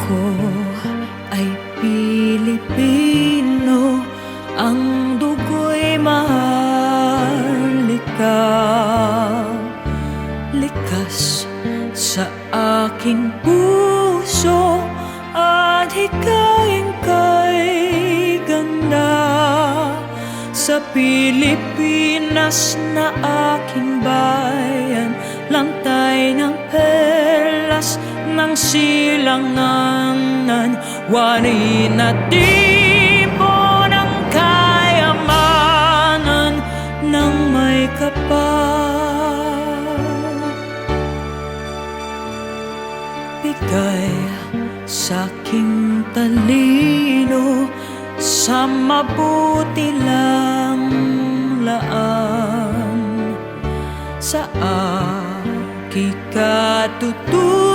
Ako ay Pilipino, ang dugo'y maharlika. Likas sa aking puso at hikaing kay ganda. Sa Pilipinas na aking bayan, lantay ng perlas ng silanganan, wanin at tipo ng kayamanan ng may kapal. Bigay sa'king talino sa mabuti lang laan, sa aking katutunan